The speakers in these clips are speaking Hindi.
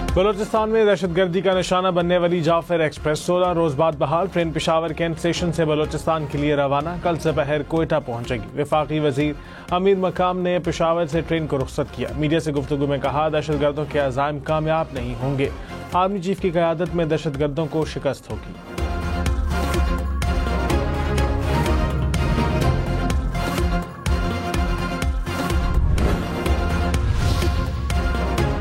बलोचिस्तान में दहशतगर्दी का निशाना बनने वाली जाफर एक्सप्रेस 16 रोज बाद बहाल। ट्रेन पेशावर कैंट स्टेशन से बलोचिस्तान के लिए रवाना, कल दोपहर कोयटा पहुंचेगी। वफाकी वजीर अमीर मकाम ने पेशावर से ट्रेन को रुखसत किया। मीडिया से गुफ्तगू में कहा, दहशतगर्दों के अज़ाइम कामयाब नहीं होंगे। आर्मी चीफ की क़यादत में दहशतगर्दों को शिकस्त होगी।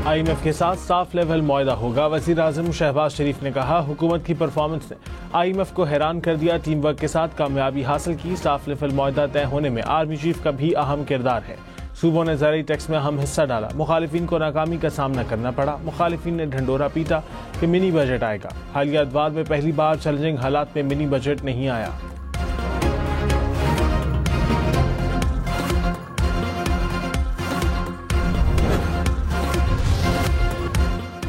IMF के साथ साफ लेवल मुआहदा होगा। वज़ीर आज़म शहबाज शरीफ ने कहा, हुकूमत की परफॉर्मेंस ने IMF को हैरान कर दिया। टीम वर्क के साथ कामयाबी हासिल की। साफ लेवल मुआहदा तय होने में आर्मी चीफ का भी अहम किरदार है। सूबों ने ज़राई टैक्स में अहम हिस्सा डाला। मुखालिफिन को नाकामी का सामना करना पड़ा। मुखालिफिन ने ढंडोरा पीटा कि मिनी बजट आएगा। हालिया अदवार में पहली बार चैलेंजिंग हालात में मिनी बजट नहीं आया।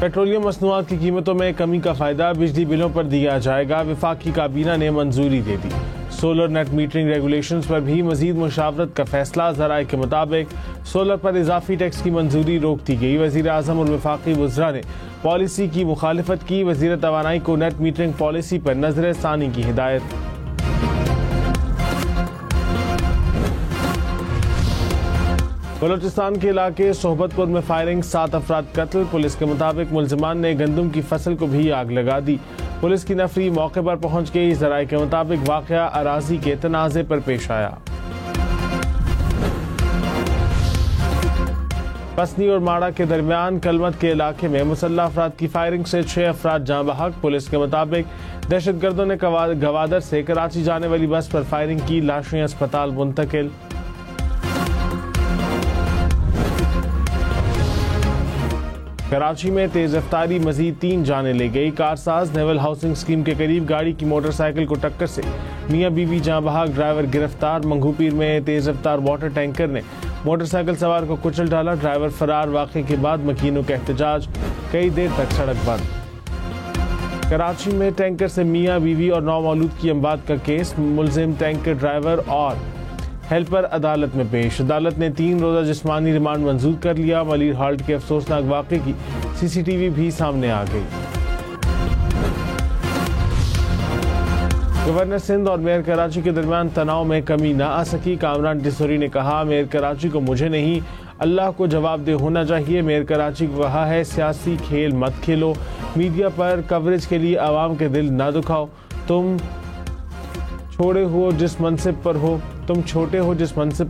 पेट्रोलियम मसनूआत की कीमतों में कमी का फायदा बिजली बिलों पर दिया जाएगा। वफाकी काबीना ने मंजूरी दे दी। सोलर नेट मीटरिंग रेगुलेशंस पर भी मजीद मुशावरत का फैसला। ज़राए के मुताबिक सोलर पर इजाफी टैक्स की मंजूरी रोक दी गई। वज़ीर आज़म और वफाकी वज़रा ने पॉलिसी की मुखालिफत की। वज़ीर तवानाई को नेट मीटरिंग पॉलिसी पर नजर सानी की हिदायत। बलोचिस्तान के इलाके सोहबतपुर में फायरिंग, 7 अफराद कत्ल। पुलिस के मुताबिक मुलजिमान ने गंदम की फसल को भी आग लगा दी। पुलिस की नफरी मौके पर पहुंच गई। ज़राए के मुताबिक वाक़या अराजी के तनाज़े पर पेश आया। पसनी और माड़ा के दरमियान कलमत के इलाके में मुसल्लह अफराद की फायरिंग से 6 अफराद जाँ बहक। पुलिस के मुताबिक दहशतगर्दों ने गवादर से कराची जाने वाली बस पर फायरिंग की। लाशें अस्पताल मुंतकिल। कराची में तेज रफ्तारी मजीद 3 जाने ले गई। कारसाज नेवल हाउसिंग स्कीम के करीब गाड़ी की मोटरसाइकिल को टक्कर से मियाँ बीवी जाँ बहक, ड्राइवर गिरफ्तार। मंगूपीर में तेज रफ्तार वाटर टैंकर ने मोटरसाइकिल सवार को कुचल डाला, ड्राइवर फरार। वाक़े के बाद मकीनों का एहतजाज, कई देर तक सड़क बंद। कराची में टैंकर से मियाँ बीवी और 9 मौलूद की अमवात का केस। मुलजिम टैंकर ड्राइवर और हेल्पर अदालत में पेश। अदालत ने 3 रोज़ा जिस्मानी रिमांड मंजूर कर लिया। मलिर हाल्ट के अफसोसनाक वाक़े की CCTV भी सामने आ गई। गवर्नर सिंध और मेयर कराची के दरमियान तनाव में कमी न आ सकी। कामरान डिसोरी ने कहा, मेयर कराची को मुझे नहीं अल्लाह को जवाबदेह होना चाहिए। मेयर कराची को कहा है, सियासी खेल मत खेलो। मीडिया पर कवरेज के लिए आवाम के दिल ना दुखाओ। तुम छोटे हो जिस मनसिब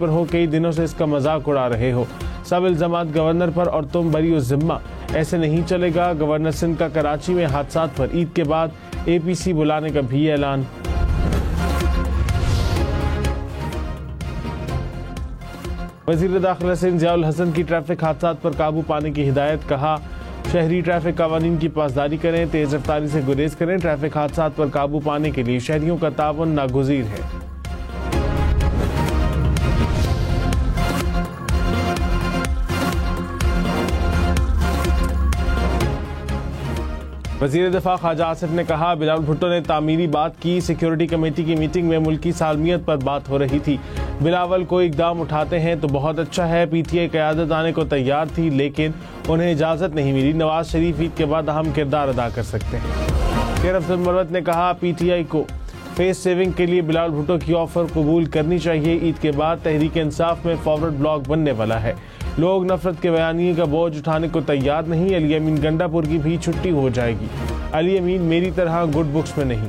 पर हो, कई दिनों से इसका मजाक उड़ा रहे हो। सब इल्जामात गवर्नर पर और तुम बरी ओ जिम्मा। ऐसे नहीं चलेगा। गवर्नर सिंध का कराची में हादसात पर ईद के बाद APC बुलाने का भी ऐलान। वज़ीर दाखिला सिंध ज़ियाउल हसन की ट्रैफिक हादसात पर काबू पाने की हिदायत। कहा, शहरी ट्रैफिक कानून की पासदारी करें, तेज रफ्तारी से गुरेज करें। ट्रैफिक हादसात पर काबू पाने के लिए शहरियों का ताउन नागुज़ीर है। वज़ीर दिफा ख्वाजा आसिफ ने कहा, बिलावल भुट्टो ने तामीरी बात की। सिक्योरिटी कमेटी की मीटिंग में मुल्की सालमियत पर बात हो रही थी। बिलावल को इकदाम उठाते हैं तो बहुत अच्छा है। PTI क़यादत आने को तैयार थी, लेकिन उन्हें इजाज़त नहीं मिली। नवाज शरीफ ईद के बाद अहम किरदार अदा कर सकते हैं। शेर अफजल मरवत ने कहा, PTI को फेस सेविंग के लिए बिलावल भुट्टो की ऑफर कबूल करनी चाहिए। ईद के बाद तहरीक इंसाफ में फॉरवर्ड ब्लॉक बनने वाला है। लोग नफरत के बयानिए का बोझ उठाने को तैयार नहीं। अली अमीन गंडापुर की भी छुट्टी हो जाएगी। अली अमीन मेरी तरह गुड बुक्स में नहीं।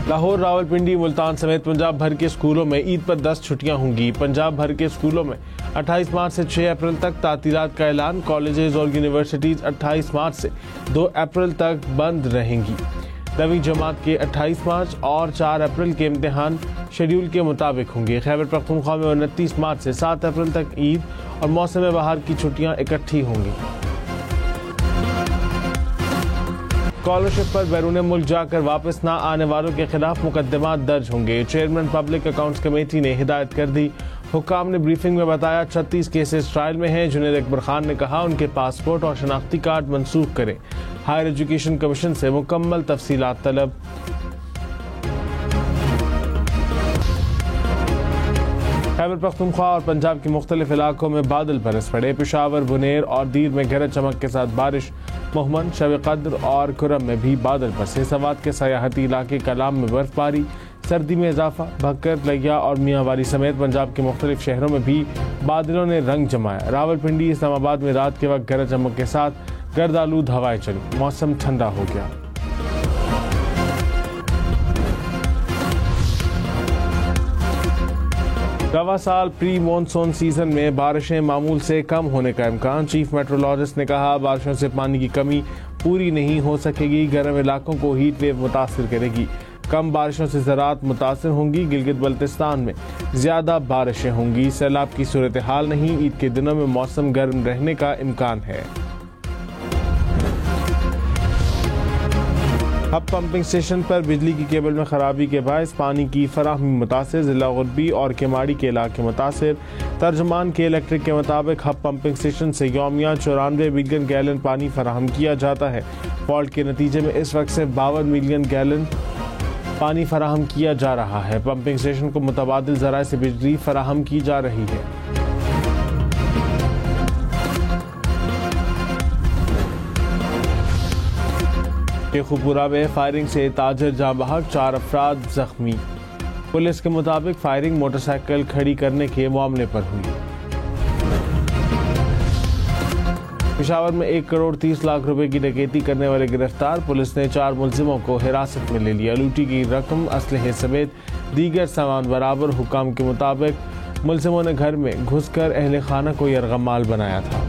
लाहौर, रावलपिंडी, मुल्तान समेत पंजाब भर के स्कूलों में ईद पर 10 छुट्टियां होंगी। पंजाब भर के स्कूलों में 28 मार्च से 6 अप्रैल तक तातीलात का ऐलान। कॉलेजेस और यूनिवर्सिटीज 28 मार्च से 2 अप्रैल तक बंद रहेंगी। 9वीं जमात के 28 मार्च और 4 अप्रैल के इम्तिहान शेड्यूल के मुताबिक होंगे। खैबर पख्तूनख्वा में 29 मार्च से 7 अप्रैल तक ईद और मौसम बहार की छुट्टियां इकट्ठी होंगी। स्कॉलरशिप पर बैरून मुल्क जाकर वापस न आने वालों के खिलाफ मुकदमात दर्ज होंगे। चेयरमैन पब्लिक अकाउंट्स कमेटी ने हिदायत कर दी। हुक्काम ने ब्रीफिंग में बताया 36 केसेस ट्रायल में हैं। जुनैद अकबर खान ने कहा, उनके पासपोर्ट और शनाख्ती कार्ड मनसूख करें। हायर एजुकेशन कमीशन से मुकम्मल तफसीलात तलब। खैबर पख्तूनख्वा और पंजाब के मुख्तलिफ इलाकों में बादल बरस पड़े। पेशावर, बुनेर और दीर में गरज चमक के साथ बारिश। मोहम्मद, शब कद्र और कुरम में भी बादल बरसे। सवात के सयाहती इलाके कलाम में बर्फबारी। सर्दी में इजाफा। भक्कर, लिया और मियांवाली समेत पंजाब के मुख्तलिफ शहरों में भी बादलों ने रंग जमाया। रावलपिंडी, इस्लामाबाद में रात के वक्त गरज चमक के साथ गर्दालूद हवाएं चली। मौसम ठंडा हो गया। रवा साल प्री मॉनसून सीजन में बारिशें मामूल से कम होने का इम्कान। चीफ मेट्रोलॉजिस्ट ने कहा, बारिशों से पानी की कमी पूरी नहीं हो सकेगी। गर्म इलाकों को हीट वेव मुतासिर करेगी। कम बारिशों से ज़राअत मुतासिर होंगी। गिलगित बल्तिस्तान में ज़्यादा बारिशें होंगी। सैलाब की सूरत हाल नहीं। ईद के दिनों में मौसम गर्म रहने का इम्कान है। हब पंपिंग स्टेशन पर बिजली की केबल में खराबी के बायस पानी की फराहमी मुतासिर। जिला गुरबी और केमाड़ी के इलाके मुतासिर। तर्जमान के इलेक्ट्रिक के मुताबिक हब पंपिंग स्टेशन से यौमिया 94 मिलियन गैलन पानी फराहम किया जाता है। फॉल्ट के नतीजे में इस वक्त से 52 मिलियन गैलन पानी फराहम किया जा रहा है। पंपिंग स्टेशन को मुतबादिल ज़राए से बिजली फराहम की जा रही है। शेखुपुरा में फायरिंग से ताजर जाँ बहक, 4 अफराद जख्मी। पुलिस के मुताबिक फायरिंग मोटरसाइकिल खड़ी करने के मामले पर हुई। पेशावर में 1 करोड़ 30 लाख रुपए की डकैती करने वाले गिरफ्तार। पुलिस ने 4 मुलजिमों को हिरासत में ले लिया। लूटी की रकम, असलहे समेत दीगर सामान बराबर। हुकाम के मुताबिक मुलजिमों ने घर में घुसकर अहले खाना को यरगमाल बनाया था।